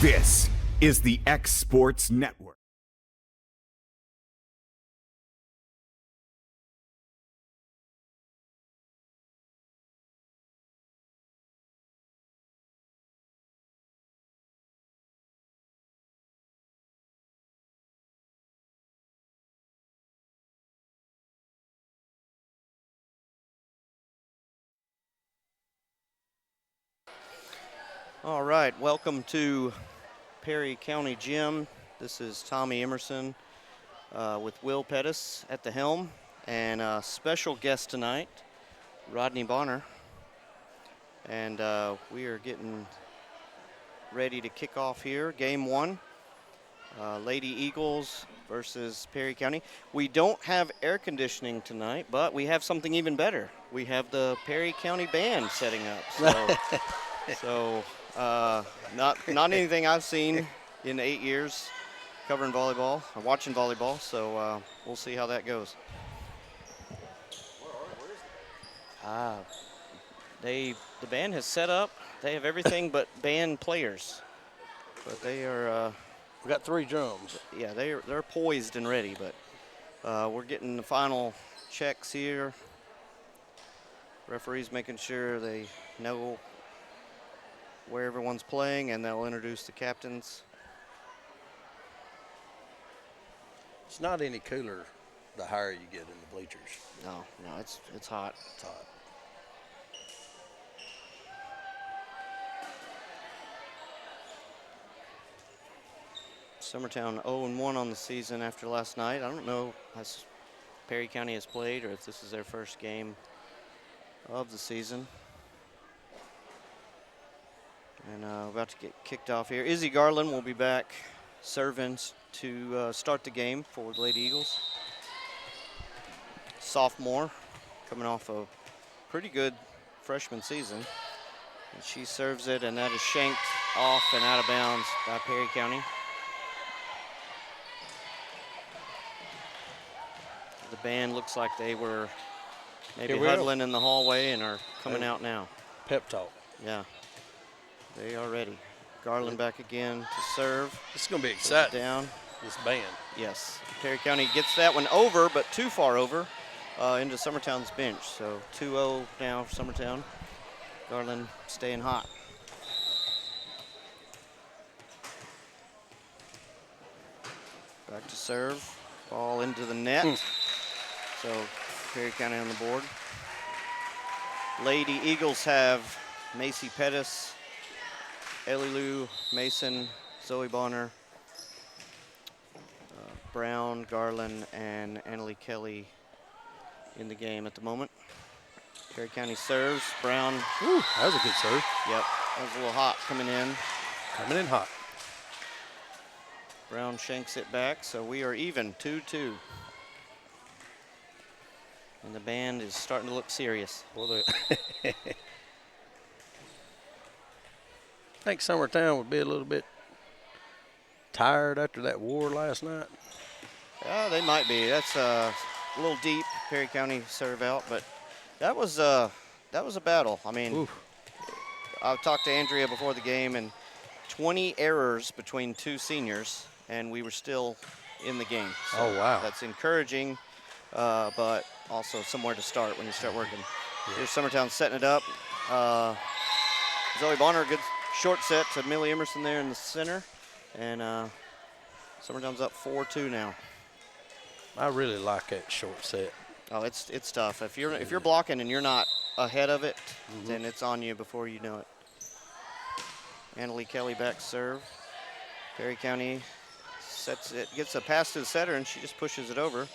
This is the X Sports Network. All right, welcome to Perry County Gym. This is Tommy Emerson with Will Pettis at the helm, and a special guest tonight, Rodney Bonner. And we are getting ready to kick off here, game one, Lady Eagles versus Perry County. We don't have air conditioning tonight, but we have something even better. We have the Perry County Band setting up. So, not anything I've seen in 8 years covering volleyball or watching volleyball. So we'll see how that goes. The band has set up. They have everything but band players, but they are. We got 3 drums. Yeah, they're poised and ready, but we're getting the final checks here. Referees making sure they know where everyone's playing, and they'll introduce the captains. It's not any cooler the higher you get in the bleachers. No, it's hot. It's hot. Summertown 0-1 on the season after last night. I don't know if Perry County has played or if this is their first game of the season. And about to get kicked off here. Izzy Garland will be back serving to start the game for the Lady Eagles. Sophomore, coming off a pretty good freshman season. And she serves it, and that is shanked off and out of bounds by Perry County. The band looks like they were maybe huddling in the hallway and are coming out now. Pep talk. Yeah. They are ready. Garland back again to serve. It's going to be exciting. Down. This band. Yes. Perry County gets that one over, but too far over into Summertown's bench. So 2-0 now for Summertown. Garland staying hot. Back to serve. Ball into the net. So Perry County on the board. Lady Eagles have Macy Pettis, Ellie Lou, Mason, Zoe Bonner, Brown, Garland, and Annalie Kelly in the game at the moment. Perry County serves. Brown. Ooh, that was a good serve. Yep, that was a little hot coming in. Coming in hot. Brown shanks it back, so we are even, 2-2. And the band is starting to look serious. Well, I think Summertown would be a little bit tired after that war last night. Yeah, they might be. That's a little deep, Perry County serve out, but that was a battle. I mean, oof. I talked to Andrea before the game, and 20 errors between 2 seniors, and we were still in the game. So oh, wow. That's encouraging, but also somewhere to start when you start working. Yeah. Here's Summertown setting it up. Zoe Bonner, good short set to Millie Emerson there in the center, and Summertown's up 4-2 now. I really like that short set. Oh, it's tough. If you're blocking and you're not ahead of it, then it's on you before you know it. Annalie Kelly back serve. Perry County sets it, gets a pass to the setter, and she just pushes it over.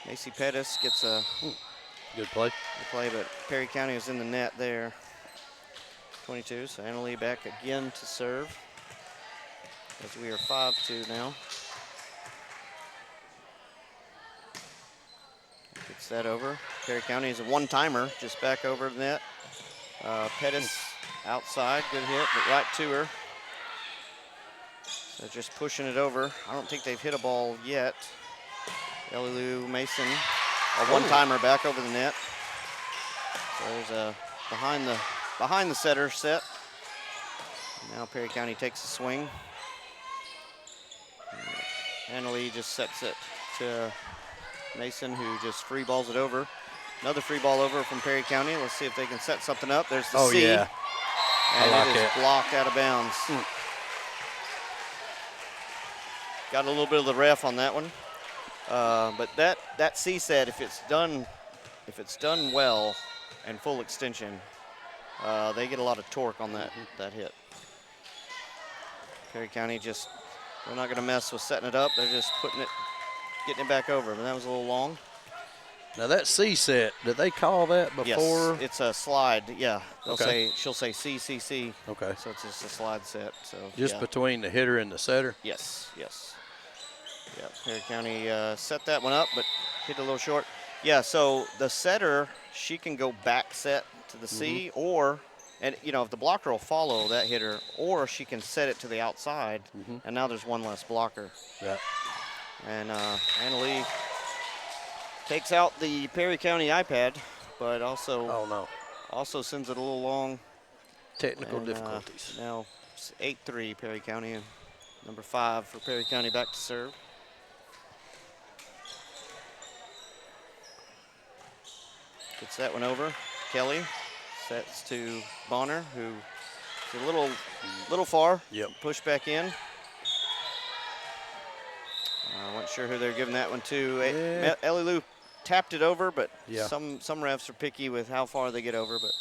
Macy Pettis gets a good play. Good play, but Perry County is in the net there. 22, so Annalie back again to serve, as we are 5-2 now. Gets that over. Perry County is a one-timer, just back over the net. Pettis outside, good hit, but right to her. So just pushing it over. I don't think they've hit a ball yet. Ellie Lou Mason, a one-timer back over the net. So there's a behind the setter set. Now Perry County takes a swing. Annalee just sets it to Mason, who just free balls it over. Another free ball over from Perry County. Let's see if they can set something up. There's the C. Yeah. And I like it is it. blocked out of bounds. Got a little bit of the ref on that one. But that C set, if it's done well and full extension, they get a lot of torque on that hit. Perry County just, they're not going to mess with setting it up. They're just getting it back over. But that was a little long. Now that C set, did they call that before? Yes, it's a slide. Yeah, she'll say C, C, C. Okay. So it's just a slide set. So just between the hitter and the setter? Yes. Yeah, Perry County set that one up, but hit a little short. Yeah, so the setter, she can go back set to the C, or, and if the blocker will follow that hitter, or she can set it to the outside, and now there's one less blocker. Yeah. And Annalee takes out the Perry County iPad, but also sends it a little long. Technical difficulties. Now it's 8-3 Perry County, and number 5 for Perry County back to serve. Gets that one over. Kelly sets to Bonner, who is a little far. Yep. Push back in. I wasn't sure who they're giving that one to. Yeah. Ellie Lou tapped it over, but yeah. some refs are picky with how far they get over, but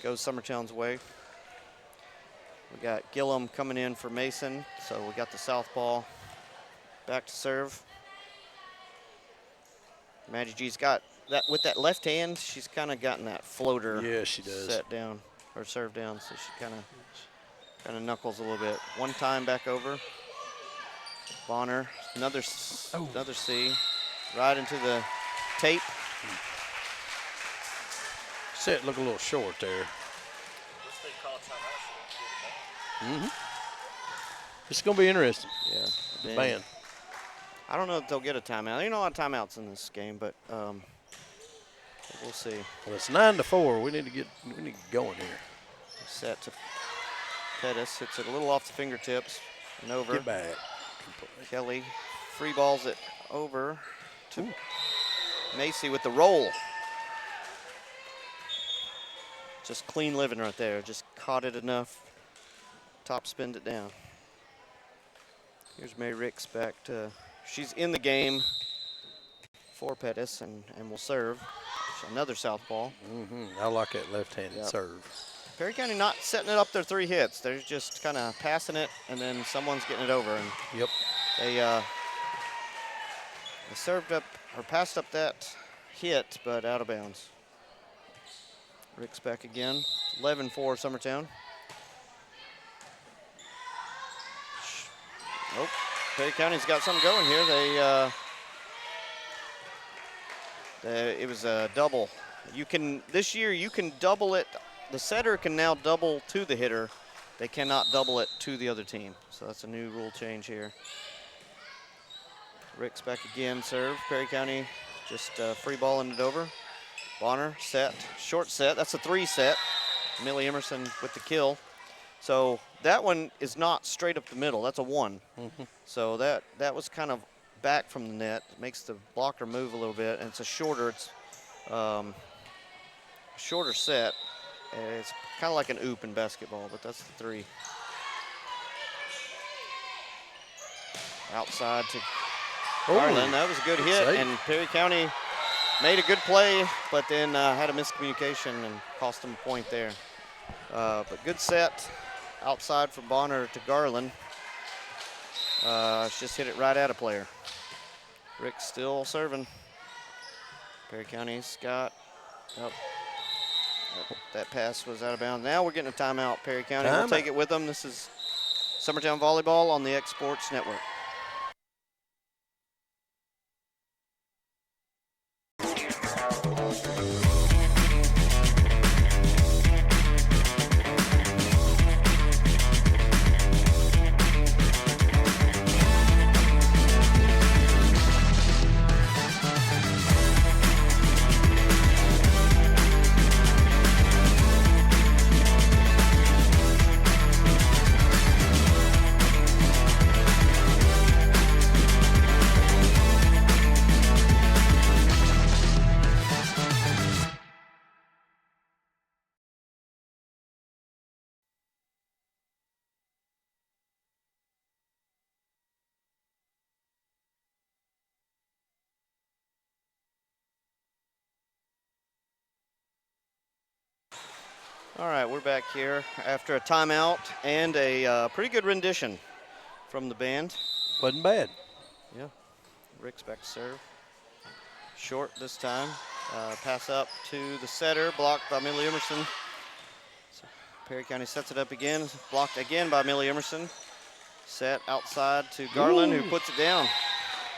goes Summertown's way. We got Gillum coming in for Mason, so we got the southpaw back to serve. Maggie G's got that with that left hand. She's kind of gotten that floater. Yeah, she does. Set down or serve down, so she kind of knuckles a little bit. One time back over. Bonner, another C, right into the tape. Set look a little short there. It's gonna be interesting. Yeah, The band. I don't know if they'll get a timeout. There are a lot of timeouts in this game, but we'll see. Well, it's 9-4. We need to get going here. Set to Pettis, hits it a little off the fingertips and over. Get back. Kelly free balls it over to Macy with the roll. Just clean living right there. Just caught it enough. Top spinned it down. Here's Mary Ricks back to, she's in the game for Pettis and will serve. Another southpaw. I like that left-handed serve. Perry County not setting it up their 3 hits. They're just kind of passing it, and then someone's getting it over. And yep. They served up or passed up that hit, but out of bounds. Rick's back again. 11-4 Summertown. Nope. Perry County's got something going here. It was a double. This year you can double it. The setter can now double to the hitter. They cannot double it to the other team. So that's a new rule change here. Rick's back again, serve. Perry County just free balling it over. Bonner set, short set. That's a 3 set. Millie Emerson with the kill. So that one is not straight up the middle. That's a 1. So that was kind of back from the net. It makes the blocker move a little bit, and it's a shorter. It's shorter set. It's kind of like an oop in basketball, but that's the 3. Outside to Garland. That was a good hit, and Perry County made a good play, but then had a miscommunication and cost them a point there. But good set outside from Bonner to Garland. Just hit it right at a player. Rick still serving. Perry County's got, that pass was out of bounds. Now we're getting a timeout, Perry County. We'll take it with them. This is Summertown Volleyball on the X Sports Network. All right, we're back here after a timeout and a pretty good rendition from the band. Wasn't bad. Yeah. Rick's back to serve. Short this time. Pass up to the setter, blocked by Millie Emerson. So Perry County sets it up again, blocked again by Millie Emerson. Set outside to Garland, who puts it down.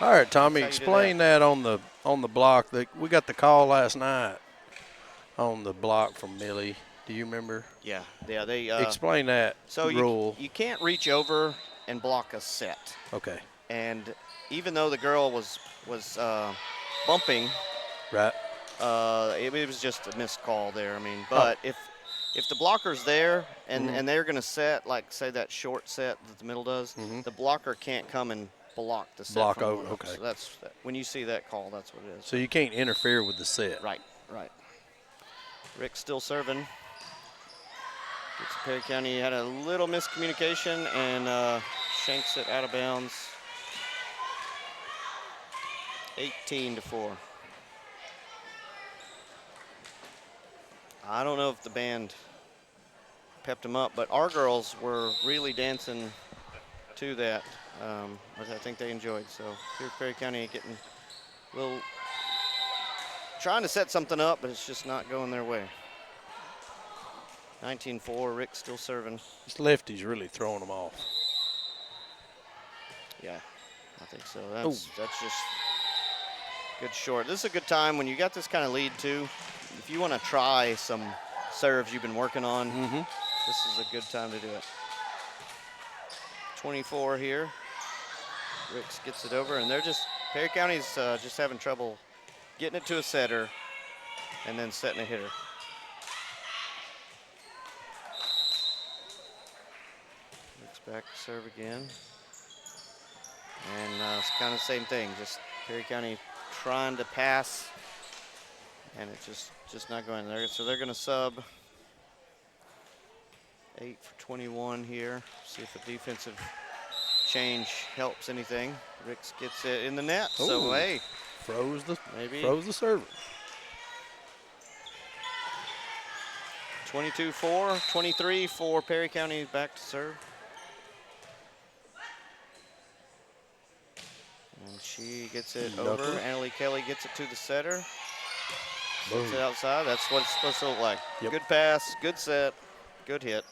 All right, Tommy, That's how you do explain that on the block. We got the call last night on the block from Millie. Do you remember? Yeah, they Explain that rule. You can't reach over and block a set. Okay. And even though the girl was bumping, Right. it was just a missed call there. I mean, but if the blocker's there and they're going to set, like say that short set that the middle does, the blocker can't come and block the set. Block from over, the okay. So that's when you see that call, that's what it is. So you can't interfere with the set. Right. Rick still serving. Gets Perry County, had a little miscommunication and shanks it out of bounds. 18-4. I don't know if the band pepped them up, but our girls were really dancing to that, which I think they enjoyed. So here Perry County getting a little, trying to set something up, but it's just not going their way. 19-4, Rick still serving. This lefty's really throwing them off. Yeah, I think so. That's just good short. This is a good time when you got this kind of lead too. If you want to try some serves you've been working on, this is a good time to do it. 24 here. Ricks gets it over, and Perry County's just having trouble getting it to a setter and then setting a hitter. Ricks back to serve again. And it's kind of the same thing, just Perry County trying to pass, and it's just not going there. So they're going to sub 8 for 21 here. See if the defensive change helps anything. Ricks gets it in the net. Ooh. So hey, froze the server. 22-4, 23 for Perry County back to serve. And she gets it over. Annalie Kelly gets it to the setter. Sets it outside. That's what it's supposed to look like. Yep. Good pass, good set, good hit.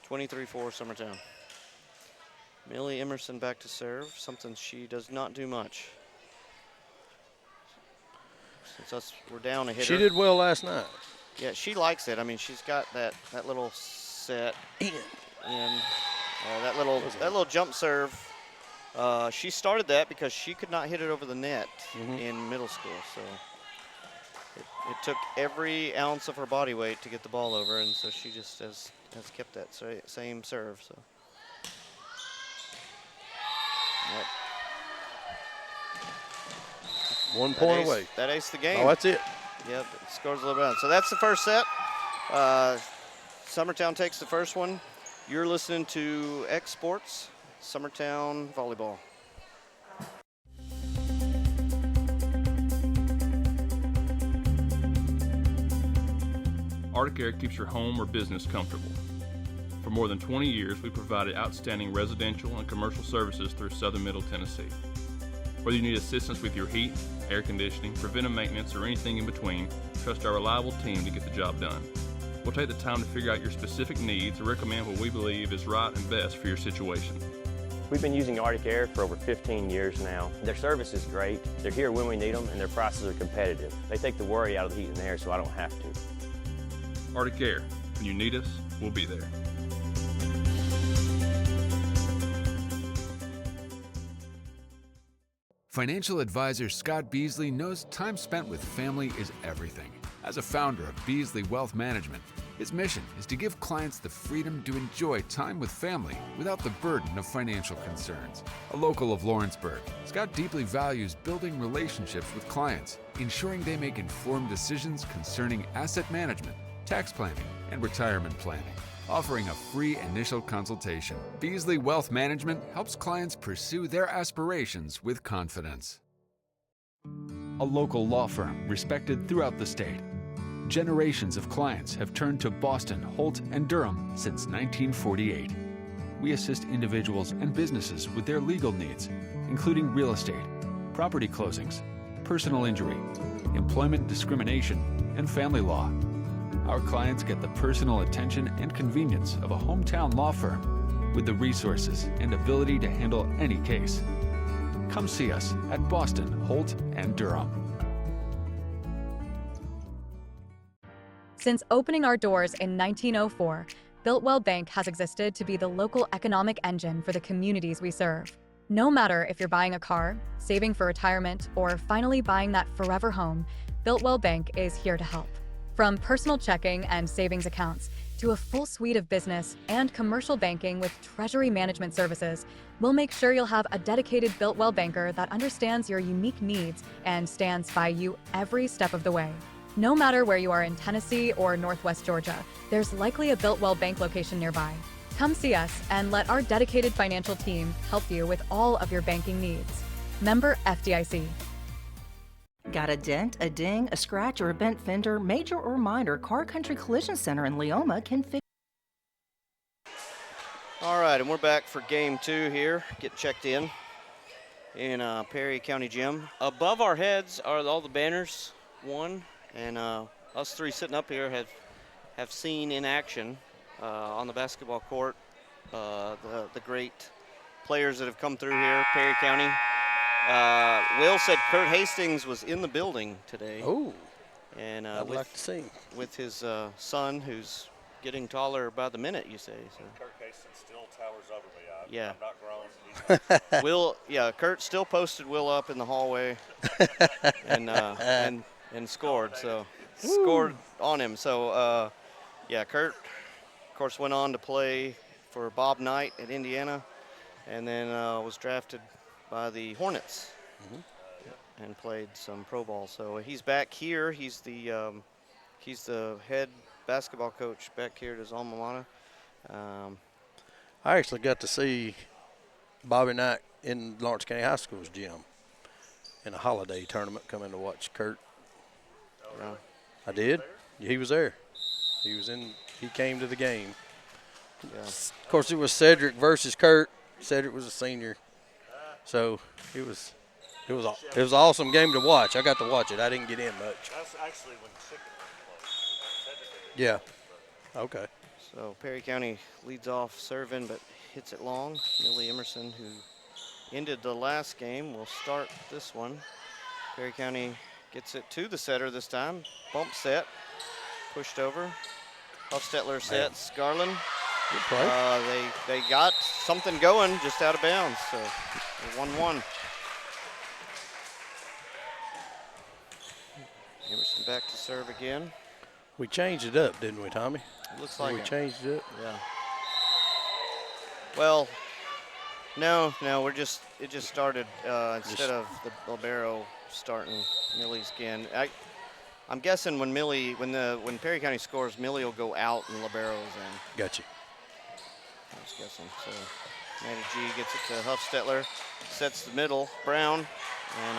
23-4 Summertown. Millie Emerson back to serve, something she does not do much. Since we're down a hitter. She did well last night. Yeah, she likes it. I mean, she's got that little set in that little jump serve. She started that because she could not hit it over the net in middle school. So it took every ounce of her body weight to get the ball over, and so she just has kept that same serve. So. Yep. 1 point away. That aced the game. Oh, that's it. Yep, it scores a little bit. So that's the first set. Summertown takes the first one. You're listening to X Sports, Summertown Volleyball. Arctic Air keeps your home or business comfortable. For more than 20 years, we provided outstanding residential and commercial services through southern Middle Tennessee. Whether you need assistance with your heat, air conditioning, preventive maintenance, or anything in between, trust our reliable team to get the job done. We'll take the time to figure out your specific needs and recommend what we believe is right and best for your situation. We've been using Arctic Air for over 15 years now. Their service is great, they're here when we need them, and their prices are competitive. They take the worry out of the heat and air so I don't have to. Arctic Air, when you need us, we'll be there. Financial advisor Scott Beasley knows time spent with family is everything. As a founder of Beasley Wealth Management, his mission is to give clients the freedom to enjoy time with family without the burden of financial concerns. A local of Lawrenceburg, Scott deeply values building relationships with clients, ensuring they make informed decisions concerning asset management, tax planning, and retirement planning. Offering a free initial consultation, Beasley Wealth Management helps clients pursue their aspirations with confidence. A local law firm respected throughout the state. Generations of clients have turned to Boston, Holt, and Durham since 1948. We assist individuals and businesses with their legal needs, including real estate, property closings, personal injury, employment discrimination, and family law. Our clients get the personal attention and convenience of a hometown law firm with the resources and ability to handle any case. Come see us at Boston, Holt, and Durham. Since opening our doors in 1904, Builtwell Bank has existed to be the local economic engine for the communities we serve. No matter if you're buying a car, saving for retirement, or finally buying that forever home, Builtwell Bank is here to help. From personal checking and savings accounts to a full suite of business and commercial banking with treasury management services, we'll make sure you'll have a dedicated Builtwell banker that understands your unique needs and stands by you every step of the way. No matter where you are in Tennessee or Northwest Georgia, there's likely a Builtwell Bank location nearby. Come see us and let our dedicated financial team help you with all of your banking needs. Member FDIC. Got a dent, a ding, a scratch, or a bent fender? Major or minor, Car Country Collision Center in Leoma can fix. All right, and we're back for game 2 here. Get checked in Perry County Gym. Above our heads are all the banners won, and us three sitting up here have seen in action on the basketball court the great players that have come through here, Perry County. Will said Kurt Hastings was in the building today. Oh, and I'd like to see. With his son, who's getting taller by the minute, you say. So. Kurt Hastings still towers over me. Yeah. I'm not grown. Will, Kurt still posted Will up in the hallway and scored. So scored on him. So Kurt, of course, went on to play for Bob Knight at Indiana, and then was drafted by the Hornets and played some pro ball. So he's back here. He's the head basketball coach back here at his alma mater. I actually got to see Bobby Knight in Lawrence County High School's gym in a holiday tournament, coming to watch Kurt. Yeah. I did. He was there. He came to the game. Yeah. Of course, it was Cedric versus Kurt. Cedric was a senior. So it was an awesome game to watch. I got to watch it. I didn't get in much. That's actually when Chicken played. Yeah. Okay. So Perry County leads off serving, but hits it long. Millie Emerson, who ended the last game, will start this one. Perry County gets it to the setter this time. Bump set, pushed over. Huffstetler sets Garland. Good play. They got something going just out of bounds, so 1-1. Emerson back to serve again. We changed it up, didn't we, Tommy? It looks like we it. changed it. Yeah. Well, no, it just started instead of the libero starting Millie's again. I'm guessing when Perry County scores, Millie will go out and libero's in. Gotcha. I was guessing. So Matty G gets it to Huffstetler, sets the middle. Brown, and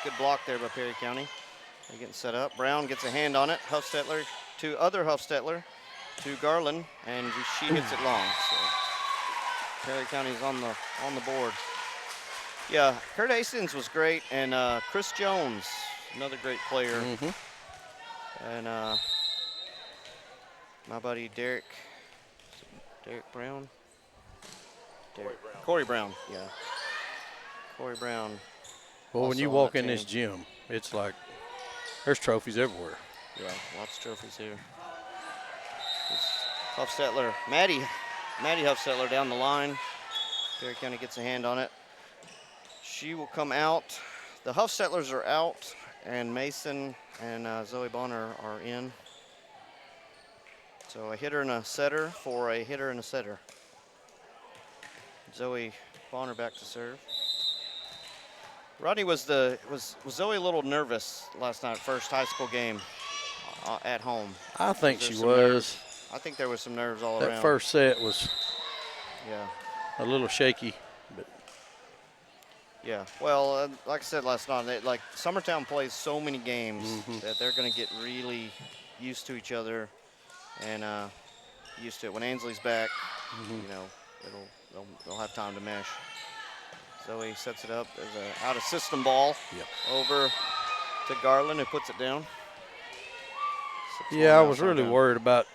good block there by Perry County. They're getting set up. Brown gets a hand on it. Huffstetler to other Huffstetler to Garland, and she hits it long. So Perry County's on the board. Yeah, Kurt Hastings was great, and Chris Jones, another great player. And my buddy Derek Brown. Corey Brown, yeah. Corey Brown. Well, when you walk in this gym, it's like there's trophies everywhere. Yeah, lots of trophies here. Huffstetler, Maddie Huffstetler down the line. Perry County gets a hand on it. She will come out. The Huffstetlers are out, and Mason and Zoe Bonner are in. So a hitter and a setter for a hitter and a setter. Zoe Bonner back to serve. Rodney, was Zoe a little nervous last night, first high school game at home? I think she was. Nerves? I think there was some nerves all around. That first set was a little shaky. But yeah, well, like I said last night, Summertown plays so many games that they're going to get really used to each other and used to it. When Ainsley's back, you know, they'll have time to mesh. Zoe sets it up as an out-of-system ball over to Garland, who puts it down. Yeah, I was really worried about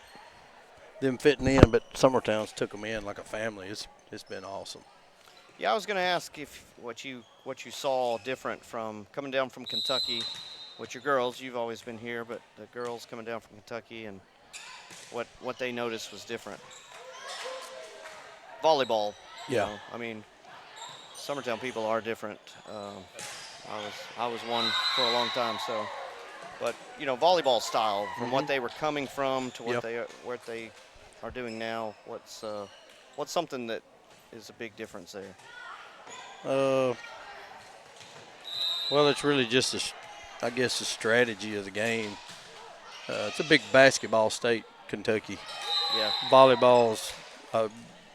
them fitting in, but Summertown's took them in like a family. It's been awesome. Yeah, I was going to ask if what you saw different from coming down from Kentucky with your girls. You've always been here, but the girls coming down from Kentucky, and what they noticed was different. Volleyball. Yeah. You know, I mean, Summertown people are different. I was one for a long time, so. But you know, volleyball style from what they were coming from to what they are doing now. What's something that is a big difference there? Well, it's really just I guess the strategy of the game. It's a big basketball state, Kentucky. Yeah. Volleyball's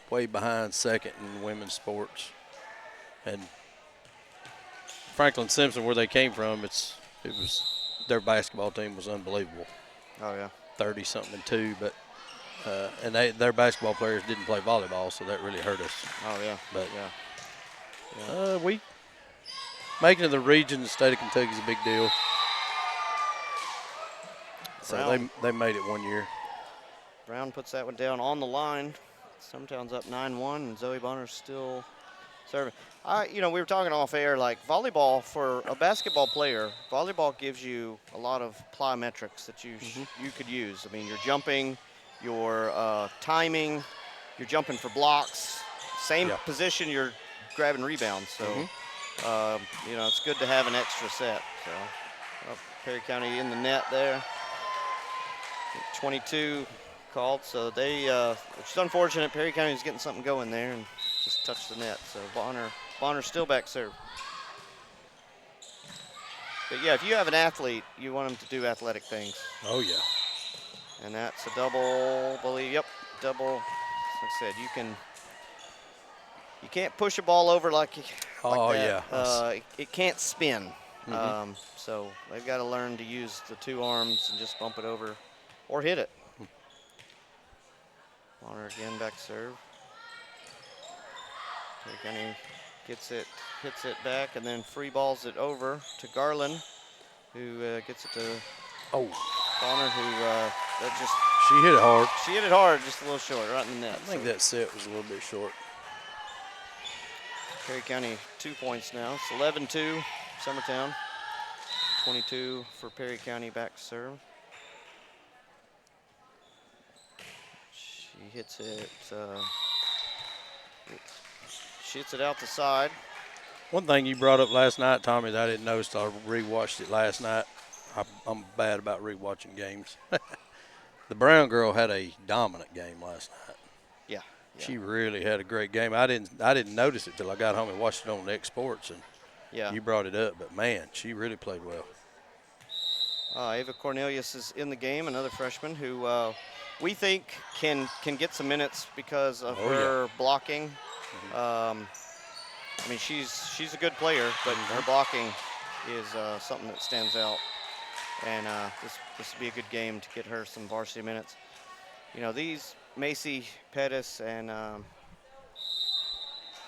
way behind second in women's sports, and Franklin Simpson, where they came from, their basketball team was unbelievable. Oh yeah. 30-something and 2, but and their basketball players didn't play volleyball, so that really hurt us. Oh yeah. But yeah. We making it the region, the state of Kentucky is a big deal. So they made it one year. Brown puts that one down on the line. Summertown's up 9-1, and Zoe Bonner's still serving. You know, we were talking off air, like volleyball for a basketball player, volleyball gives you a lot of plyometrics that you could use. I mean, you're jumping, you're timing, you're jumping for blocks, same position, you're grabbing rebounds. So, you know, it's good to have an extra set. So, Perry County in the net there. 22 called, so they, which is unfortunate. Perry County's getting something going there and just touched the net. So Bonner still back serve. But yeah, if you have an athlete, you want them to do athletic things. Oh yeah. And that's a double, double. Like I said, you can't push a ball over like that. Yeah. It can't spin. So they've got to learn to use the two arms and just bump it over or hit it. Bonner again, back serve. Perry County gets it, hits it back, and then free balls it over to Garland, who gets it to Bonner, who she hit it hard. She hit it hard, just a little short, right in the net. I think that set was a little bit short. Perry County 2 points now. It's 11-2, Summertown. 22 for Perry County back serve. She hits it. She hits it out the side. One thing you brought up last night, Tommy, that I didn't notice. I rewatched it last night. I'm bad about rewatching games. The Brown girl had a dominant game last night. Yeah. She really had a great game. I didn't notice it till I got home and watched it on X Sports, and you brought it up. But man, she really played well. Ava Cornelius is in the game, another freshman who we think can get some minutes because of her blocking. I mean, she's a good player, but her blocking is something that stands out. And this would be a good game to get her some varsity minutes. You know, these Macy Pettis and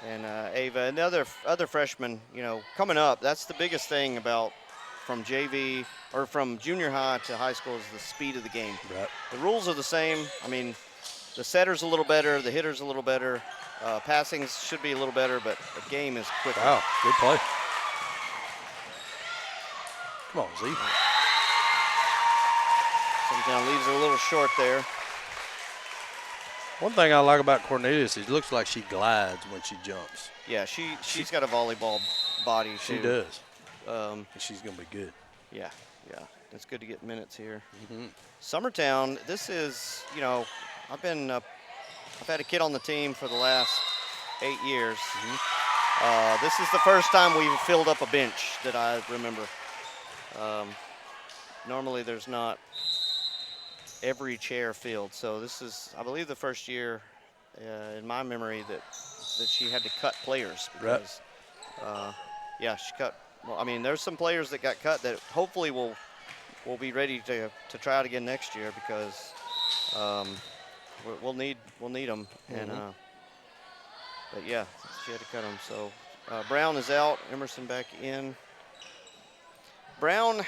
Ava and the other freshmen, you know, coming up. That's the biggest thing about from JV or from junior high to high school is the speed of the game. Right. The rules are the same. I mean, the setter's a little better, the hitter's a little better, passing should be a little better, but the game is quicker. Wow, good play. Come on, Z. Summertown leaves it a little short there. One thing I like about Cornelius is it looks like she glides when she jumps. Yeah, she's got a volleyball body too. She does. And she's going to be good. Yeah. It's good to get minutes here. Summertown, this is, you know, I've had a kid on the team for the last 8 years. This is the first time we've filled up a bench that I remember. Normally there's not every chair filled. So this is, I believe, the first year in my memory that she had to cut players because, she cut. Well, I mean, there's some players that got cut that hopefully will we'll be ready to try it again next year because we'll need them. And but yeah, she had to cut them. So Brown is out. Emerson back in. Brown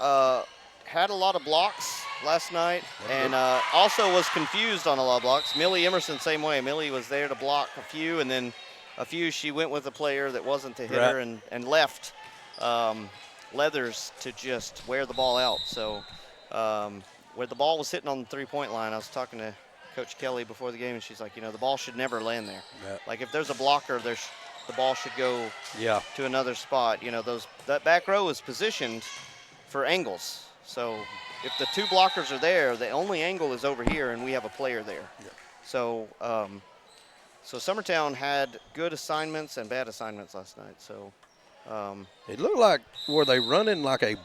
had a lot of blocks last night and also was confused on a lot of blocks. Millie Emerson, same way. Millie was there to block a few, and then a few she went with a player that wasn't the hitter and left Leathers to just wear the ball out. So where the ball was hitting on the three-point line, I was talking to Coach Kelly before the game, and she's like, the ball should never land there. Like if there's a blocker, the ball should go to another spot. That back row is positioned for angles. So if the two blockers are there, the only angle is over here, and we have a player there. So so Summertown had good assignments and bad assignments last night. So it looked like, were they running like a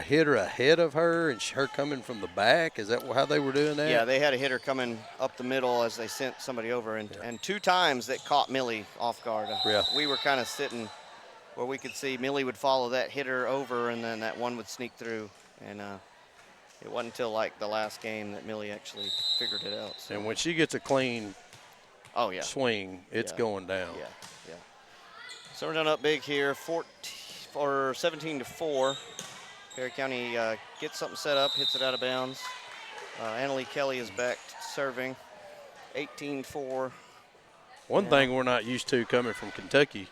hitter ahead of her and her coming from the back? Is that how they were doing that? Yeah, they had a hitter coming up the middle as they sent somebody over, and 2 times that caught Millie off guard. We were kind of sitting where we could see Millie would follow that hitter over, and then that one would sneak through. And it wasn't until like the last game that Millie actually figured it out. So. And when she gets a clean swing, it's going down. Summertown up big here, 17-4. Perry County gets something set up, hits it out of bounds. Annalie Kelly is back serving, 18-4. One thing we're not used to coming from Kentucky,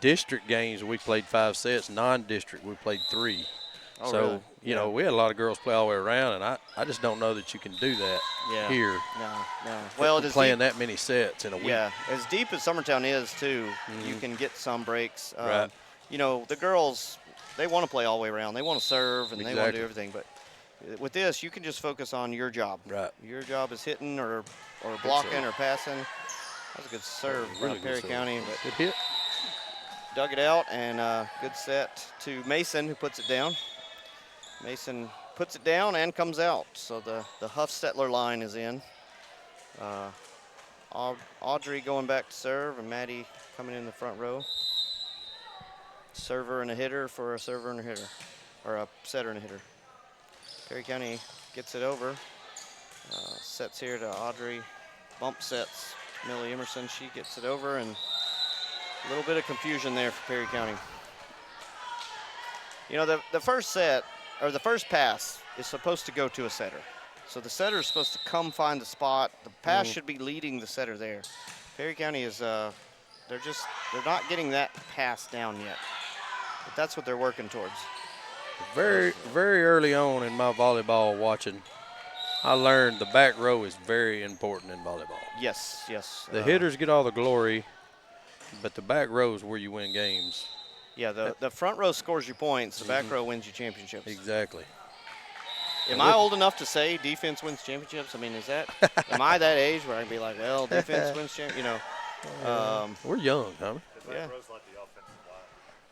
district games we played 5 sets, non-district we played 3. Oh, so, really? you know, we had a lot of girls play all the way around, and I just don't know that you can do that here. No. Well, playing that many sets in a week. Yeah, as deep as Summertown is, too, you can get some breaks. The girls, they want to play all the way around. They want to serve, and they want to do everything. But with this, you can just focus on your job. Your job is hitting or blocking or passing. That was a good serve by Perry County. But good hit. Dug it out, and good set to Mason, who puts it down. Mason puts it down and comes out. So the Huffstetler line is in. Audrey going back to serve, and Maddie coming in the front row. Server and a hitter for a server and a hitter, or a setter and a hitter. Perry County gets it over. Sets here to Audrey. Bump sets Millie Emerson. She gets it over, and a little bit of confusion there for Perry County. The first set, or the first pass, is supposed to go to a setter. So the setter is supposed to come find the spot. The pass should be leading the setter there. Perry County is, they're not getting that pass down yet. But that's what they're working towards. Very, very early on in my volleyball watching, I learned the back row is very important in volleyball. Yes. The hitters get all the glory, but the back row is where you win games. Yeah, the front row scores you points. The back row wins you championships. Exactly. Am I old enough to say defense wins championships? I mean, am I that age where I can be like, well, defense wins championships? We're young, Tommy. Yeah.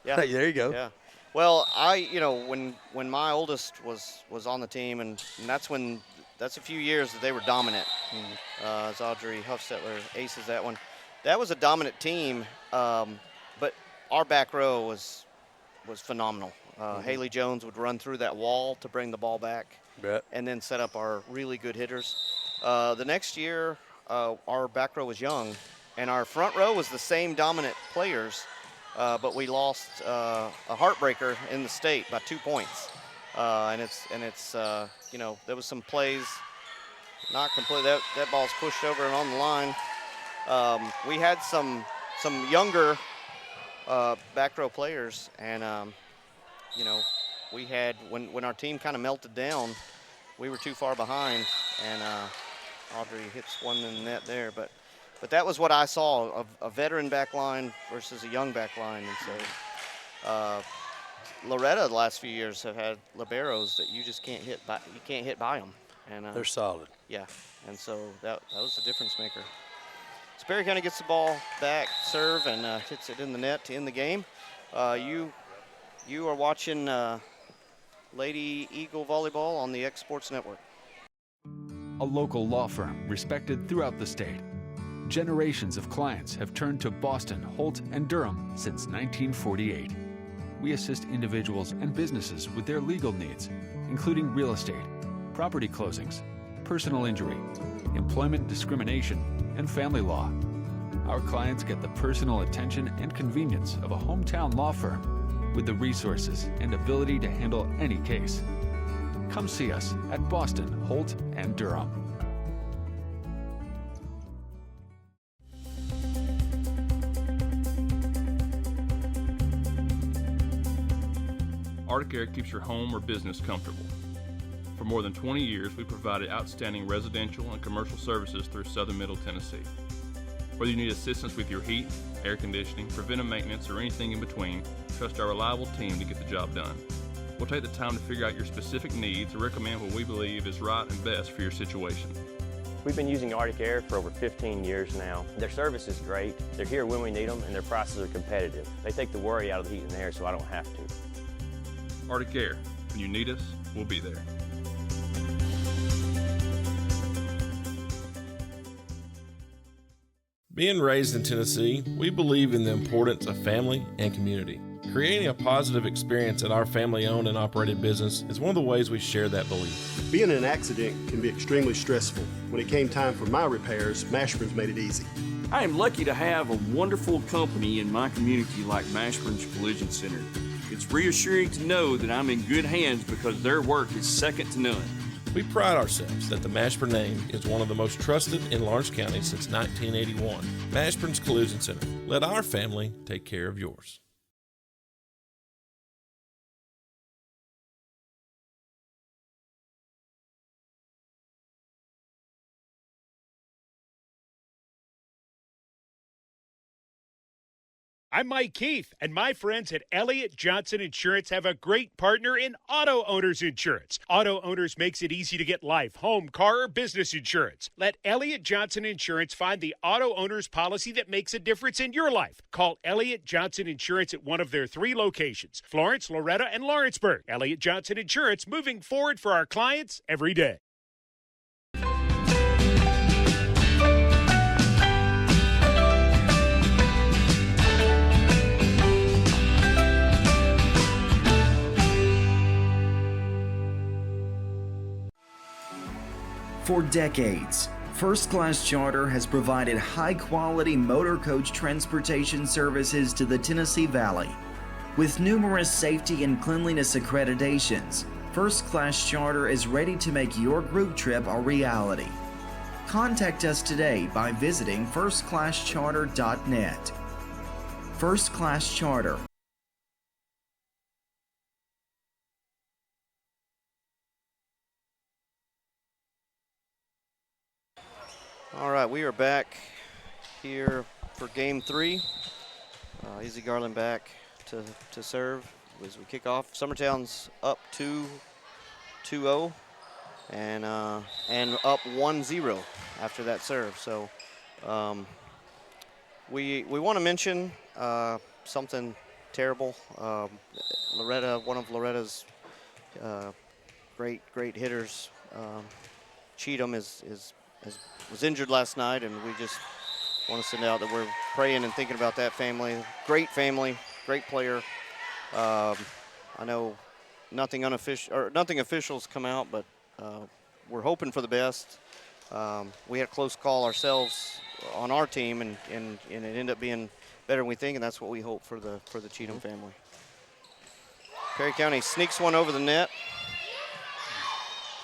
Yeah. Hey, there you go. Yeah. Well, when my oldest was on the team, and that's a few years that they were dominant. As Audrey Huffstetler aces that one. That was a dominant team, but our back row was phenomenal. Haley Jones would run through that wall to bring the ball back, and then set up our really good hitters. The next year, our back row was young, and our front row was the same dominant players, but we lost a heartbreaker in the state by 2 points. And it's there was some plays not complete. That ball's pushed over and on the line. We had some younger back row players, and we had when our team kind of melted down, we were too far behind, and Audrey hits one in the net there. But that was what I saw, a veteran back line versus a young back line. And so Loretta the last few years have had liberos that you just can't hit by. You can't hit by them. And they're solid. Yeah, and so that was the difference maker. So Perry County gets the ball back, serve, and hits it in the net to end the game. You are watching Lady Eagle Volleyball on the X Sports Network. A local law firm respected throughout the state. Generations of clients have turned to Boston, Holt, and Durham since 1948. we assist individuals and businesses with their legal needs, including real estate, property closings, personal injury, employment discrimination, and family law. Our clients get the personal attention and convenience of a hometown law firm with the resources and ability to handle any case. Come see us at Boston, Holt, and Durham. Arctic Air keeps your home or business comfortable. For more than 20 years, we provided outstanding residential and commercial services through southern Middle Tennessee. Whether you need assistance with your heat, air conditioning, preventive maintenance, or anything in between, trust our reliable team to get the job done. We'll take the time to figure out your specific needs and recommend what we believe is right and best for your situation. We've been using Arctic Air for over 15 years now. Their service is great. They're here when we need them, and their prices are competitive. They take the worry out of the heat and air, so I don't have to. Arctic Air. When you need us, we'll be there. Being raised in Tennessee, we believe in the importance of family and community. Creating a positive experience at our family-owned and operated business is one of the ways we share that belief. Being in an accident can be extremely stressful. When it came time for my repairs, Mashburn's made it easy. I am lucky to have a wonderful company in my community like Mashburn's Collision Center. It's reassuring to know that I'm in good hands because their work is second to none. We pride ourselves that the Mashburn name is one of the most trusted in Lawrence County since 1981. Mashburn's Collision Center. Let our family take care of yours. I'm Mike Keith, and my friends at Elliott Johnson Insurance have a great partner in Auto Owners Insurance. Auto Owners makes it easy to get life, home, car, or business insurance. Let Elliott Johnson Insurance find the Auto Owners policy that makes a difference in your life. Call Elliott Johnson Insurance at one of their 3 locations, Florence, Loretta, and Lawrenceburg. Elliott Johnson Insurance, moving forward for our clients every day. For decades, First Class Charter has provided high-quality motor coach transportation services to the Tennessee Valley. With numerous safety and cleanliness accreditations, First Class Charter is ready to make your group trip a reality. Contact us today by visiting firstclasscharter.net. First Class Charter. All right, we are back here for game 3. Izzy Garland back to serve as we kick off. Summertown's up 2-0 and up 1-0 after that serve. So we want to mention something terrible. Loretta, one of Loretta's great hitters, Cheatham was injured last night, and we just want to send out that we're praying and thinking about that family. Great family, great player. I know nothing official's come out, but we're hoping for the best. We had a close call ourselves on our team, and it ended up being better than we think, and that's what we hope for the Cheatham family. Perry County sneaks one over the net,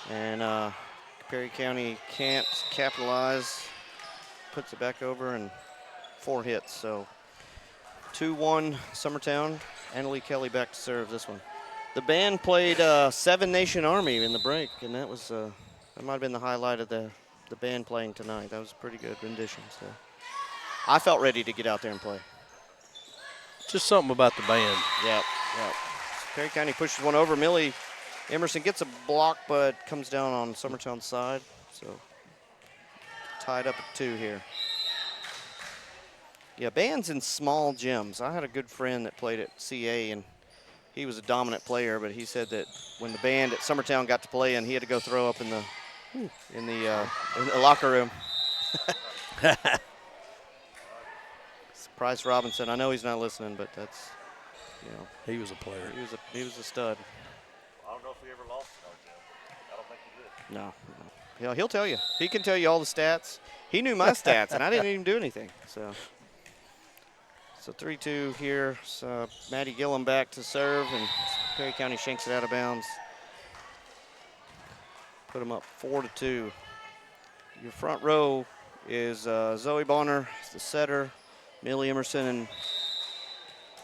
and Perry County can't capitalize, puts it back over, and 4 hits. So 2-1 Summertown. Annalie Kelly back to serve this one. The band played Seven Nation Army in the break, and that was that might have been the highlight of the band playing tonight. That was a pretty good rendition. So I felt ready to get out there and play. Just something about the band. Yep. Perry County pushes one over. Millie Emerson gets a block, but comes down on Summertown's side. So tied up at 2 here. Yeah, bands in small gyms. I had a good friend that played at CA, and he was a dominant player, but he said that when the band at Summertown got to play, and he had to go throw up in the locker room. Bryce Robinson. I know he's not listening, but that's He was a player. He was a stud. I don't know if we ever lost in our gym. I don't think he did. No. He'll tell you. He can tell you all the stats. He knew my stats, and I didn't even do anything. So 3-2 here. So Maddie Gillum back to serve, and Perry County shanks it out of bounds. Put them up 4-2. Your front row is Zoe Bonner, the setter, Millie Emerson, and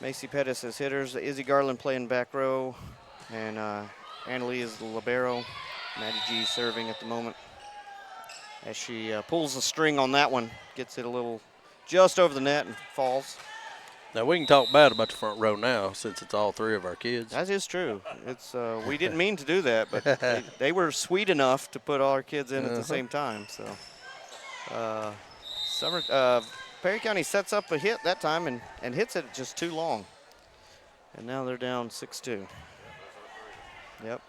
Macy Pettis as hitters. Izzy Garland playing back row, and Anna Lee is the libero. Maddie G serving at the moment. As she pulls the string on that one, gets it a little just over the net and falls. Now we can talk bad about the front row now since it's all three of our kids. That is true. It's we didn't mean to do that, but they were sweet enough to put all our kids in at the same time. So Perry County sets up a hit that time and hits it just too long. And now they're down 6-2. Yep.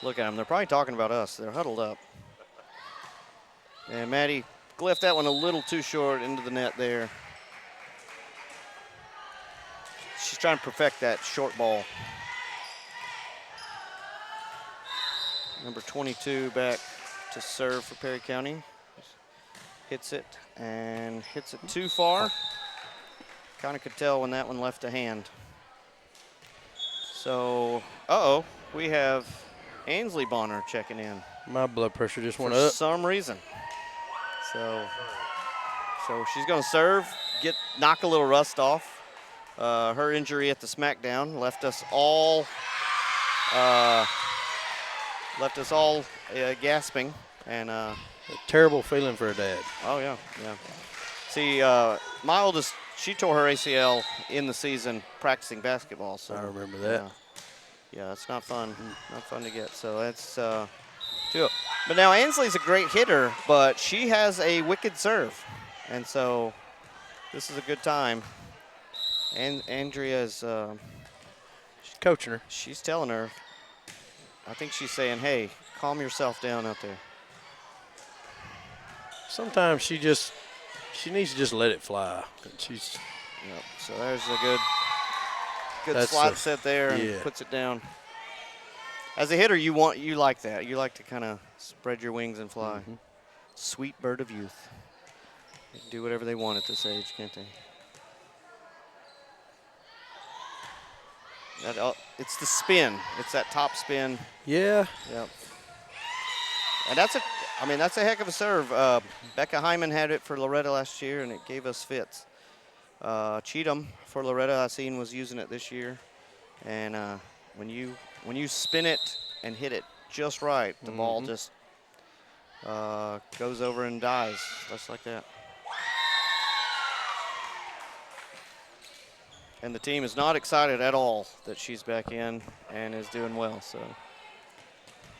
Look at them. They're probably talking about us. They're huddled up. And Maddie left that one a little too short into the net there. She's trying to perfect that short ball. Number 22 back to serve for Perry County. Hits it and hits it too far. Kind of could tell when that one left a hand. So, we have Ainsley Bonner checking in. My blood pressure just went up. For some reason. So she's going to serve, knock a little rust off. Her injury at the SmackDown left us all gasping, and a terrible feeling for a dad. Oh yeah. See, my oldest, she tore her ACL in the season practicing basketball. So I remember that. Yeah, it's not fun. Not fun to get. So that's too. But now Ainsley's a great hitter, but she has a wicked serve, and so this is a good time. And Andrea's she's coaching her. She's telling her. I think she's saying, "Hey, calm yourself down out there." Sometimes she needs to just let it fly. She's. Yep. So there's a good slide set there and puts it down. As a hitter, you like that. You like to kind of spread your wings and fly. Mm-hmm. Sweet bird of youth. They can do whatever they want at this age, can't they? It's the spin. It's that top spin. Yeah. Yep. And that's a heck of a serve. Becca Hyman had it for Loretta last year, and it gave us fits. Cheatham for Loretta, I seen, was using it this year. And when you spin it and hit it just right, the ball just goes over and dies, just like that. And the team is not excited at all that she's back in and is doing well. So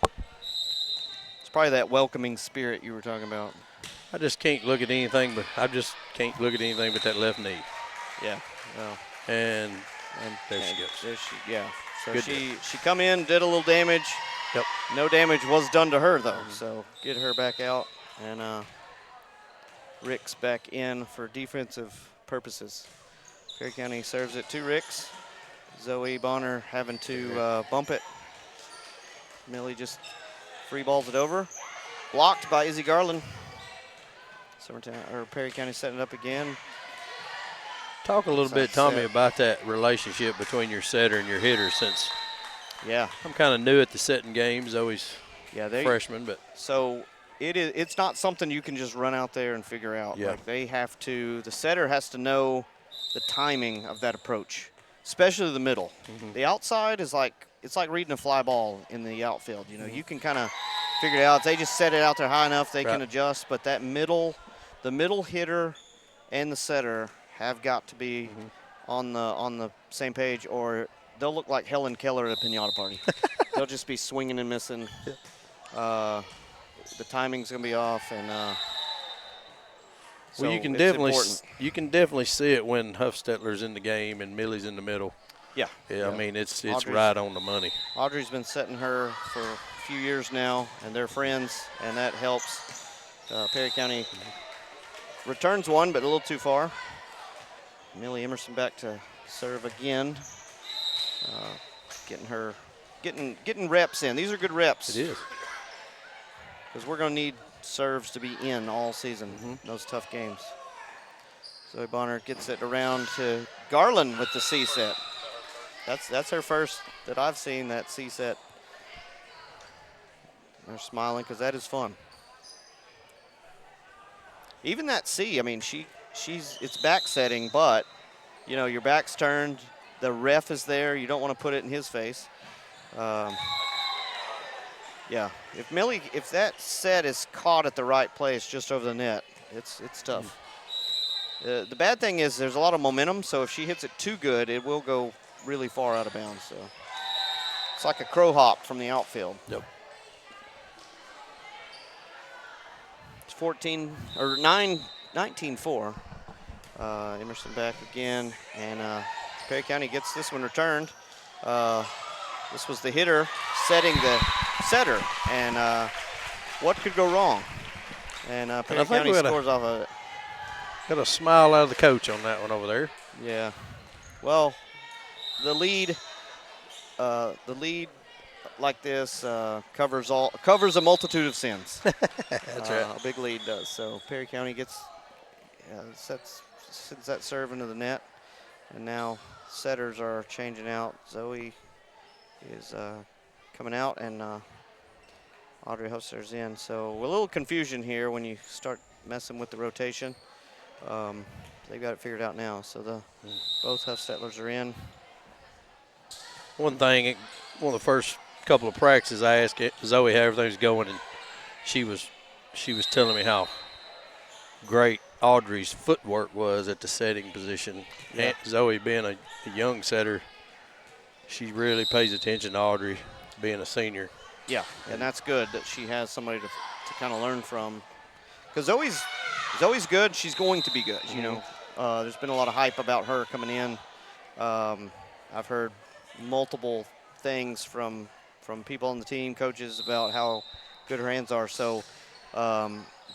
it's probably that welcoming spirit you were talking about. I just can't look at anything but that left knee. Yeah. Well, and there she goes. So Good she come in, did a little damage. Yep. No damage was done to her though. So get her back out, and Rick's back in for defensive purposes. Perry County serves it to Ricks. Zoe Bonner having to bump it. Millie just free balls it over. Blocked by Izzy Garland. Perry County setting it up again. Talk a little bit, Tommy, about that relationship between your setter and your hitter, since I'm kind of new at the setting game. Zoe's freshman, but so it's not something you can just run out there and figure out. Yeah. Like the setter has to know the timing of that approach, especially the middle. The outside is it's like reading a fly ball in the outfield. You know, you can kind of figure it out. If they just set it out there high enough, they can adjust. But the middle hitter and the setter have got to be on the same page, or they'll look like Helen Keller at a pinata party. They'll just be swinging and missing. The timing's gonna be off, and well, you can definitely see it when Huffstetler's in the game and Millie's in the middle. Yeah. I mean, it's right on the money. Audrey's been setting her for a few years now, and they're friends, and that helps. Perry County returns one, but a little too far. Millie Emerson back to serve again. Getting reps in. These are good reps. It is. Because we're going to need serves to be in all season, those tough games. Zoe Bonner gets it around to Garland with the C set. That's her first that I've seen, that C set. They're smiling because that is fun. Even that C, I mean, it's back setting, but you know, your back's turned, the ref is there, you don't want to put it in his face. Yeah, if that set is caught at the right place just over the net, it's tough. The bad thing is there's a lot of momentum, so if she hits it too good, it will go really far out of bounds. So it's like a crow hop from the outfield. Yep. It's 19-4. Emerson back again, and Perry County gets this one returned. This was the hitter setting the setter, and what could go wrong? And Perry County scores off of it. Got a smile out of the coach on that one over there. Yeah. Well, the lead like this covers a multitude of sins. That's right. A big lead does. So Perry County sends that serve into the net, and now setters are changing out. Zoe is coming out, and Audrey Hofstetler's in. So a little confusion here when you start messing with the rotation. They've got it figured out now. So both Hofstetlers are in. One of the first couple of practices, I asked Zoe how everything's going, and she was telling me how great Audrey's footwork was at the setting position. Yeah. And Zoe being a young setter, she really pays attention to Audrey being a senior. Yeah, and that's good that she has somebody to kind of learn from. Because Zoe's good. She's going to be good. You know, there's been a lot of hype about her coming in. I've heard multiple things from people on the team, coaches, about how good her hands are. So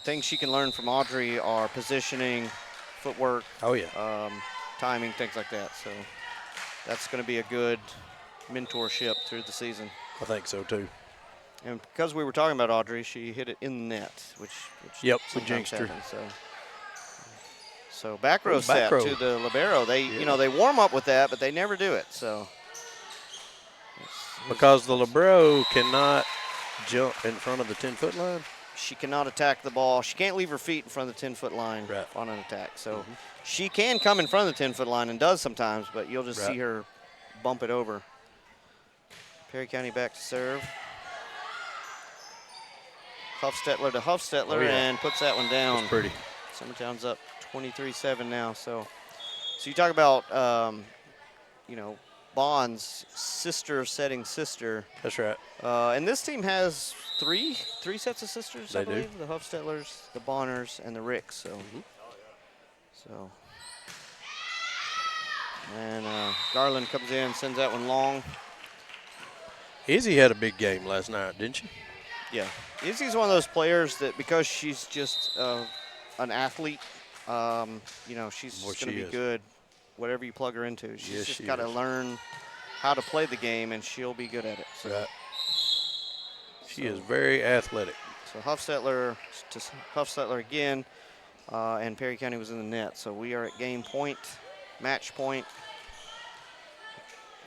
things she can learn from Audrey are positioning, footwork, timing, things like that. So that's going to be a good mentorship through the season. I think so too. And because we were talking about Audrey, she hit it in the net, which we sometimes jinxed her. happens. So back row set to the libero. They warm up with that, but they never do it. So because the libero cannot jump in front of the 10-foot line. She cannot attack the ball. She can't leave her feet in front of the 10-foot line on an attack. So she can come in front of the 10-foot line and does sometimes, but you'll just see her bump it over. Perry County back to serve. Hofstetler to Hofstetler and puts that one down. That's pretty. Summertown's up 23-7 now. So you talk about, bonds, sister setting sister. That's right. And this team has three sets of sisters, I believe. Do. The Hofstetlers, the Bonners, and the Ricks. So, and Garland comes in, sends that one long. Izzy had a big game last night, didn't she? Yeah. Izzy's one of those players that because she's just an athlete, she's going to be good whatever you plug her into. She's just got to learn how to play the game, and she'll be good at it. So. Right. She is very athletic. So Hofstetler to Hofstetler again, and Perry County was in the net. So we are at game point, match point.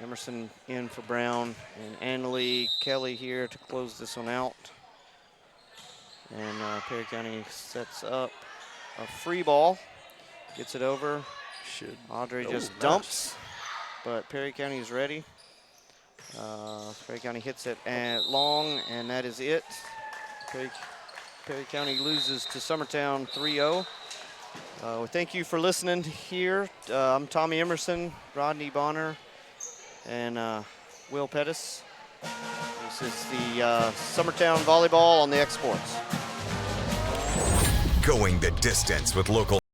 Emerson in for Brown, and Annalie Kelly here to close this one out. And Perry County sets up a free ball, gets it over. Audrey just dumps, but Perry County is ready. Perry County hits it long, and that is it. Perry County loses to Summertown 3-0. Well, thank you for listening here. I'm Tommy Emerson, Rodney Bonner, and Will Pettis. This is the Summertown Volleyball on the X Sports. Going the distance with local